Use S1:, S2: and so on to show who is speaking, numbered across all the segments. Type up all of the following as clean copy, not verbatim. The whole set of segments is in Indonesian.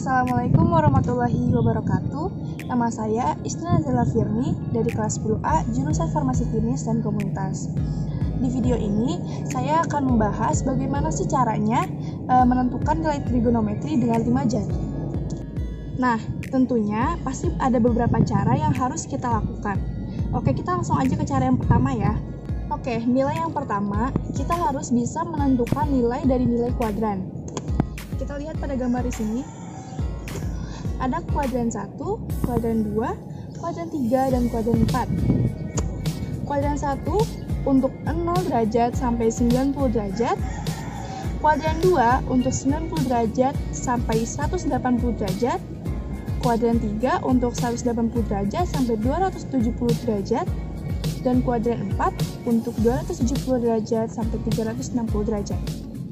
S1: Assalamualaikum warahmatullahi wabarakatuh. Nama saya Istina Zela Firni dari kelas 10A jurusan Farmasi Klinis dan Komunitas. Di video ini saya akan membahas bagaimana sih caranya menentukan nilai trigonometri dengan 5 jari. Nah, tentunya pasti ada beberapa cara yang harus kita lakukan. Oke, kita langsung aja ke cara yang pertama ya. Oke, nilai yang pertama, kita harus bisa menentukan nilai dari nilai kuadran. Kita lihat pada gambar di sini. Ada kuadran 1, kuadran 2, kuadran 3, dan kuadran 4. Kuadran 1 untuk 0 derajat sampai 90 derajat. Kuadran 2 untuk 90 derajat sampai 180 derajat. Kuadran 3 untuk 180 derajat sampai 270 derajat. Dan kuadran 4 untuk 270 derajat sampai 360 derajat.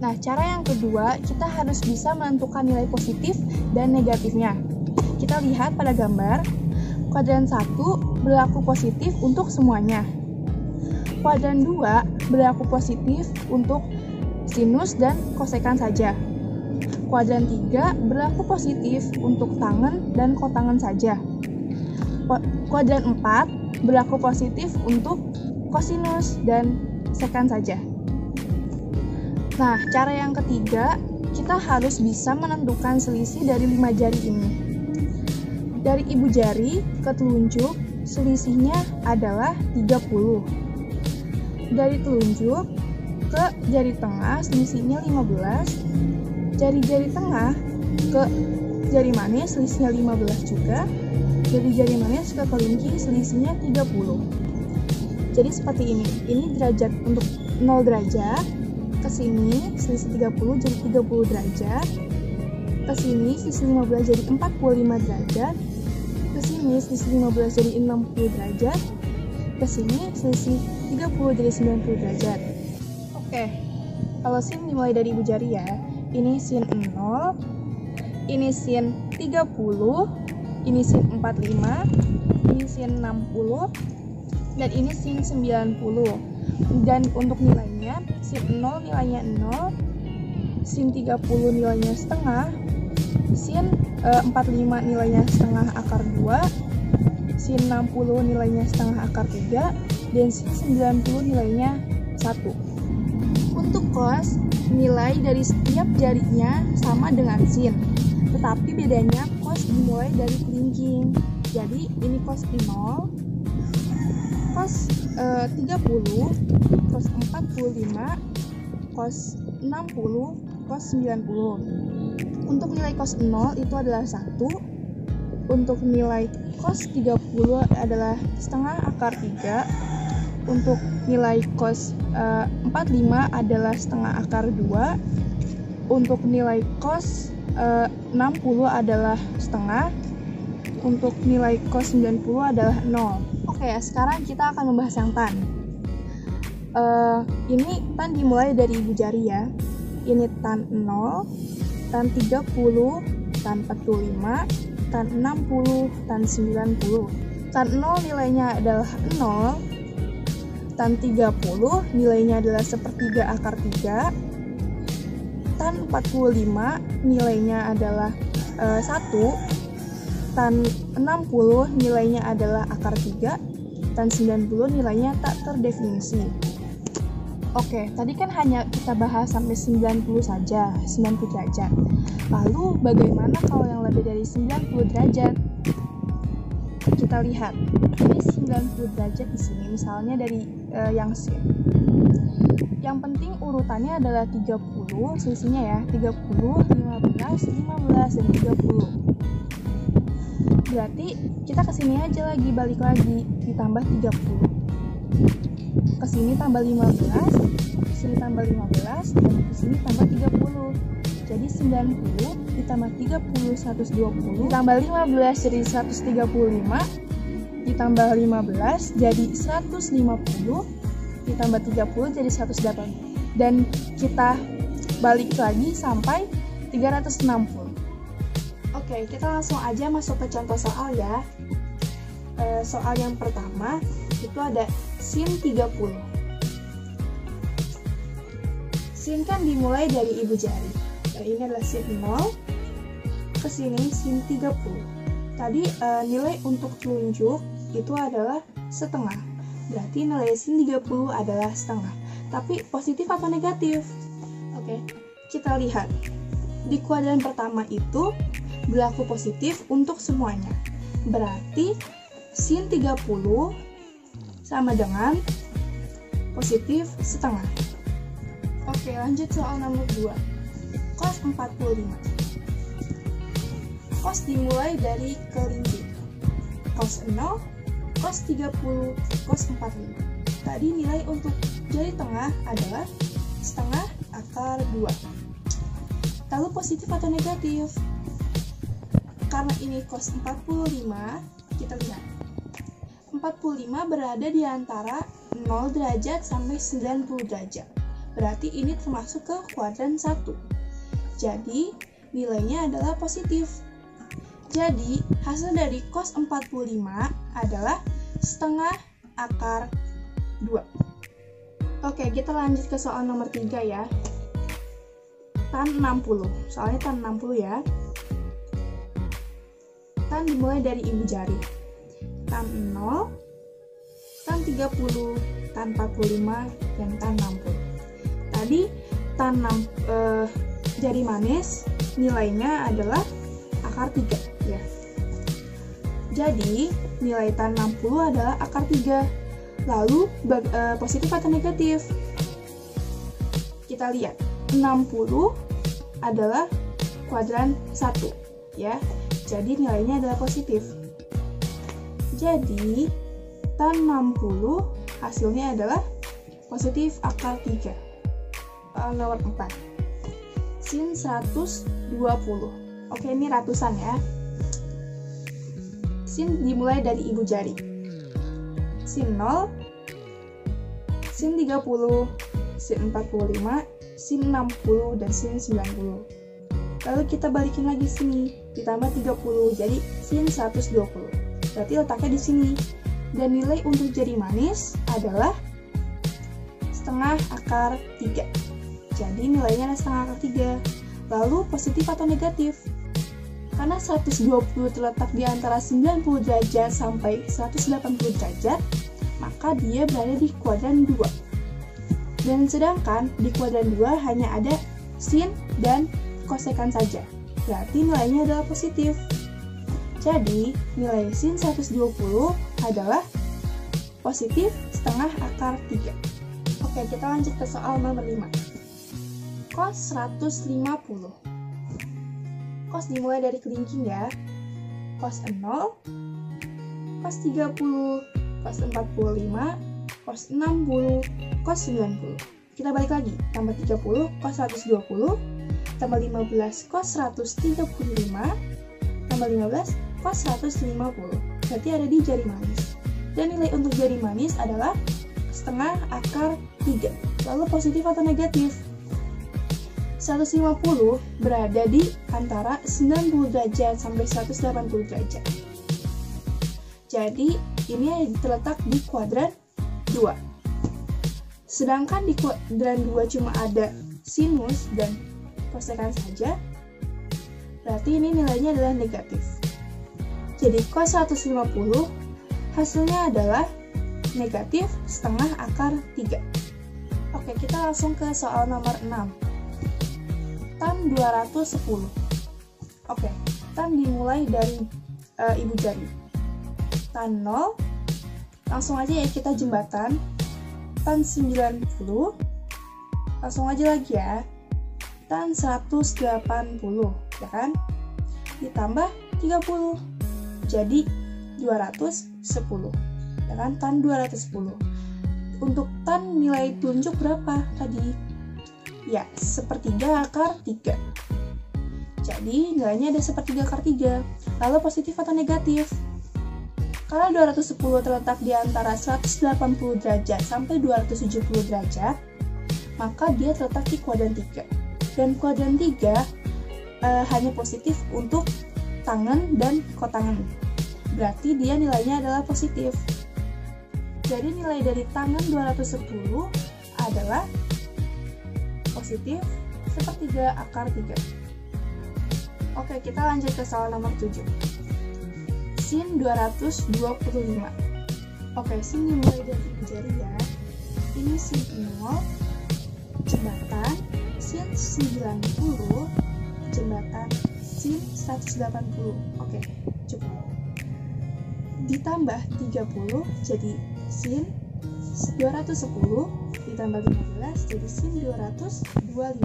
S1: Nah, cara yang kedua, kita harus bisa menentukan nilai positif dan negatifnya. Kita lihat pada gambar, kuadran 1 berlaku positif untuk semuanya. Kuadran 2 berlaku positif untuk sinus dan kosekan saja. Kuadran 3 berlaku positif untuk tangen dan kotangen saja. Kuadran 4 berlaku positif untuk kosinus dan sekan saja. Nah, cara yang ketiga, kita harus bisa menentukan selisih dari 5 jari ini. Dari ibu jari ke telunjuk, selisihnya adalah 30. Dari telunjuk ke jari tengah, selisihnya 15. Dari jari tengah ke jari manis, selisihnya 15 juga. Dari jari manis ke kelingking, selisihnya 30. Jadi seperti ini. Ini derajat untuk 0 derajat. Ke sini selisih 30 jadi 30 derajat. Ke sini selisih 15 jadi 45 derajat. Ke sini selisih 15 jadi 60 derajat. Ke sini selisih 30 jadi 90 derajat. Oke. Kalau sin dimulai dari ibu jari ya. Ini sin 0, ini sin 30, ini sin 45, ini sin 60, dan ini sin 90. Dan untuk nilainya, sin 0 nilainya 0, sin 30 nilainya setengah, sin 45 nilainya setengah akar 2, sin 60 nilainya setengah akar 3, dan sin 90 nilainya 1. Untuk cos, nilai dari setiap jarinya sama dengan sin, tetapi bedanya cos dimulai dari kelingking. Jadi ini cos 0, cos 30, cos 45, cos 60, cos 90. Untuk nilai cos 0 itu adalah 1. Untuk nilai cos 30 adalah setengah akar 3. Untuk nilai cos 45 adalah setengah akar 2. Untuk nilai cos 60 adalah setengah. Untuk nilai cos 90 adalah 0. Oke, sekarang kita akan membahas yang tan. Ini tan dimulai dari ibu jari ya. Ini tan 0, tan 30, tan 45, tan 60, tan 90. Tan 0 nilainya adalah 0. Tan 30 nilainya adalah sepertiga akar 3. Tan 45 nilainya adalah 1. Tan 60 nilainya adalah akar 3. Tan 90 nilainya tak terdefinisi. Oke, tadi kan hanya kita bahas sampai 90 saja, 90 derajat. Lalu bagaimana kalau yang lebih dari 90 derajat? Kita lihat. Ini 90 derajat di sini, misalnya dari yang sin. Yang penting urutannya adalah 30, selisihnya ya, 30, 15, 15, dan 30. Berarti kita kesini aja lagi, balik lagi, ditambah 30. Kesini tambah 15, kesini tambah 15, dan kesini tambah 30. Jadi 90 ditambah 30, 120, ditambah 15 jadi 135, ditambah 15 jadi 150, ditambah 30 jadi 180. Dan kita balik lagi sampai 360. Oke, kita langsung aja masuk ke contoh soal ya. Soal yang pertama itu ada sin 30. Sin kan dimulai dari ibu jari. Ini adalah sin 0, ke sini sin 30. Tadi nilai untuk telunjuk itu adalah setengah. Berarti nilai sin 30 adalah setengah. Tapi positif atau negatif? Oke, kita lihat. Di kuadran pertama itu berlaku positif untuk semuanya. Berarti sin 30 sama dengan positif setengah. Oke, lanjut soal nomor 2. Cos 45. Cos dimulai dari kelinci. Cos 0, cos 30, cos 45. Tadi nilai untuk jari tengah adalah setengah akar 2. Lalu positif atau negatif? Karena ini cos 45, kita lihat. 45 berada di antara 0 derajat sampai 90 derajat. Berarti ini termasuk ke kuadran 1. Jadi, nilainya adalah positif. Jadi, hasil dari cos 45 adalah setengah akar 2. Oke, kita lanjut ke soal nomor 3 ya. Tan 60. Soalnya tan 60 ya. Tan dimulai dari ibu jari. Tan 0, tan 30, tan 45, dan tan 60. Tadi tan jari manis nilainya adalah akar 3 ya. Jadi nilai tan 60 adalah akar 3. Lalu positif atau negatif? Kita lihat. 60 adalah kuadran 1 ya. Jadi nilainya adalah positif. Jadi tan 60 hasilnya adalah positif akar 3. Soal nomor 4. Sin 120. Oke, ini ratusan ya. Sin dimulai dari ibu jari. Sin 0, sin 30, sin 45, sin 60, dan sin 90. Lalu kita balikin lagi sini, ditambah 30, jadi sin 120. Berarti letaknya di sini. Dan nilai untuk jari manis adalah setengah akar 3. Jadi nilainya adalah setengah akar 3. Lalu positif atau negatif? Karena 120 terletak di antara 90 derajat sampai 180 derajat, maka dia berada di kuadran 2. Dan sedangkan di kuadran 2 hanya ada sin dan kosekan saja. Berarti nilainya adalah positif. Jadi, nilai sin 120 adalah positif setengah akar 3. Oke, kita lanjut ke soal nomor 5. Cos 150. Cos dimulai dari kelingking ya. Cos 0, cos 30, cos 45, cos 60, cos 90. Kita balik lagi, tambah 30, cos 120, tambah 15, cos 135, tambah 15, cos 150. Berarti ada di jari manis. Dan nilai untuk jari manis adalah setengah akar 3. Lalu positif atau negatif? 150 berada di antara 90 derajat sampai 180 derajat. Jadi, ini terletak di kuadran 2. Sedangkan di kuadran 2 cuma ada sinus dan kosekan saja, berarti ini nilainya adalah negatif. Jadi, cos 150 hasilnya adalah negatif setengah akar 3. Oke, kita langsung ke soal nomor 6. Tan 210. Oke, tan dimulai dari ibu jari. Tan 0, langsung aja ya kita jembatan. Tan 90, langsung aja lagi ya. Tan 180, ya kan? Ditambah 30, jadi 210, ya kan? Tan 210. Untuk tan nilai telunjuk berapa tadi? Ya, sepertiga akar 3. Jadi, nilainya ada sepertiga akar 3. Lalu positif atau negatif? Karena 210 terletak di antara 180 derajat sampai 270 derajat, maka dia terletak di kuadran 3. Dan kuadran 3 hanya positif untuk tangan dan kotangan. Berarti dia nilainya adalah positif. Jadi nilai dari tangan 210 adalah positif sepertiga akar 3. Oke, kita lanjut ke soal nomor 7. Sin 225. Oke, sin dimulai dari ibu jari ya. Ini sin 0, jembatan sin 90, jembatan sin 180. Oke, cukup. Ditambah 30 jadi sin 210, ditambah 15 jadi sin 225.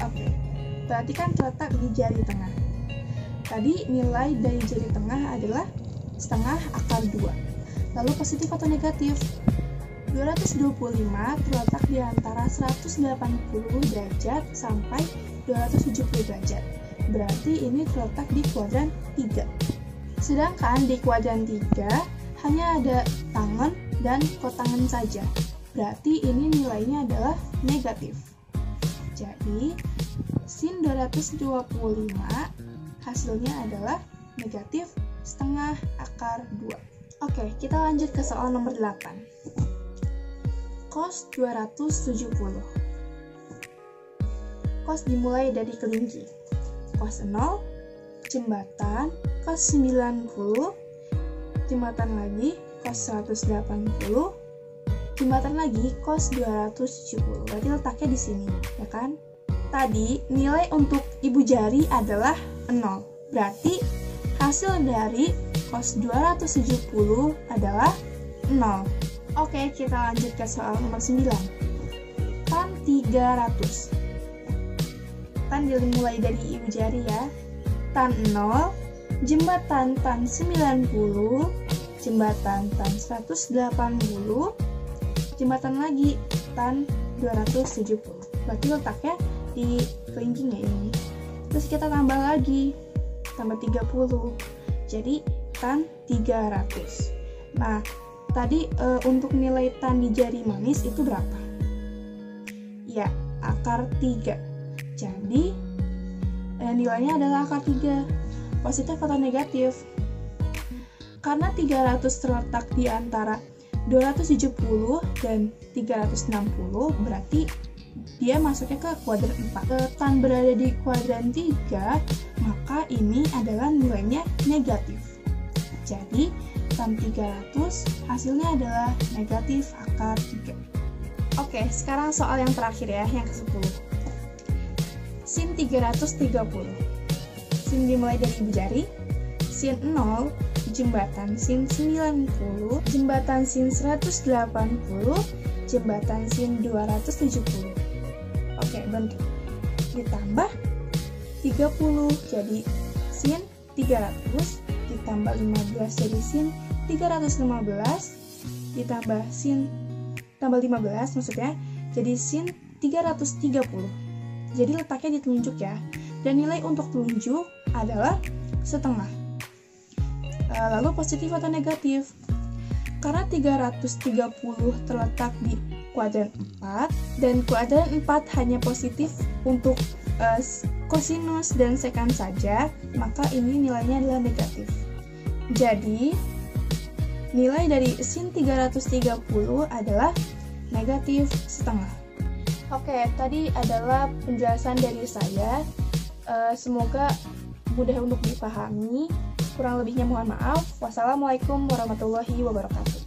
S1: Oke, berarti kan terletak di jari tengah. Tadi nilai dari jari tengah adalah setengah akar 2. Lalu positif atau negatif? 225 terletak di antara 180 derajat sampai 270 derajat. Berarti ini terletak di kuadran 3. Sedangkan di kuadran 3 hanya ada tangan dan kotangan saja. Berarti ini nilainya adalah negatif. Jadi, sin 225 hasilnya adalah negatif setengah akar 2. Oke, kita lanjut ke soal nomor 8. Cos 270. Cos dimulai dari kelinci. Cos 0, jembatan, cos 90, jembatan lagi, cos 180, jembatan lagi, cos 270. Berarti letaknya di sini, ya kan? Tadi nilai untuk ibu jari adalah 0. Berarti hasil dari cos 270 adalah 0. Oke, kita lanjut ke soal nomor 9. Tan 300. Tan dimulai dari ibu jari ya. Tan 0, jembatan tan 90, jembatan tan 180, jembatan lagi tan 270. Berarti letaknya di kelingking ya ini. Terus kita tambah lagi, tambah 30. Jadi tan 300. Nah, tadi untuk nilai tan di jari manis itu berapa? Ya, akar 3. Jadi nilainya adalah akar 3. Positif atau negatif? Karena 300 terletak di antara 270 dan 360, berarti dia masuknya ke kuadran 4. Tan berada di kuadran 3, maka ini adalah nilainya negatif. Jadi, tan 300 hasilnya adalah negatif akar 3. Oke, sekarang soal yang terakhir ya, yang ke-10. Sin 330. Sin dimulai dari ibu jari. Sin 0, jembatan sin 90, jembatan sin 180, jembatan sin 270. Oke, bentuk. Ditambah 30 jadi sin 300, ditambah 15 jadi sin 315, ditambah sin tambah 15 maksudnya jadi sin 330. Jadi letaknya di telunjuk ya. Dan nilai untuk telunjuk adalah setengah. Lalu positif atau negatif? Karena 330 terletak di kuadran 4 dan kuadran 4 hanya positif untuk kosinus dan sekant saja, maka ini nilainya adalah negatif. Jadi, nilai dari sin 330 adalah negatif setengah. Oke, tadi adalah penjelasan dari saya. Semoga mudah untuk dipahami. Kurang lebihnya mohon maaf. Wassalamualaikum warahmatullahi wabarakatuh.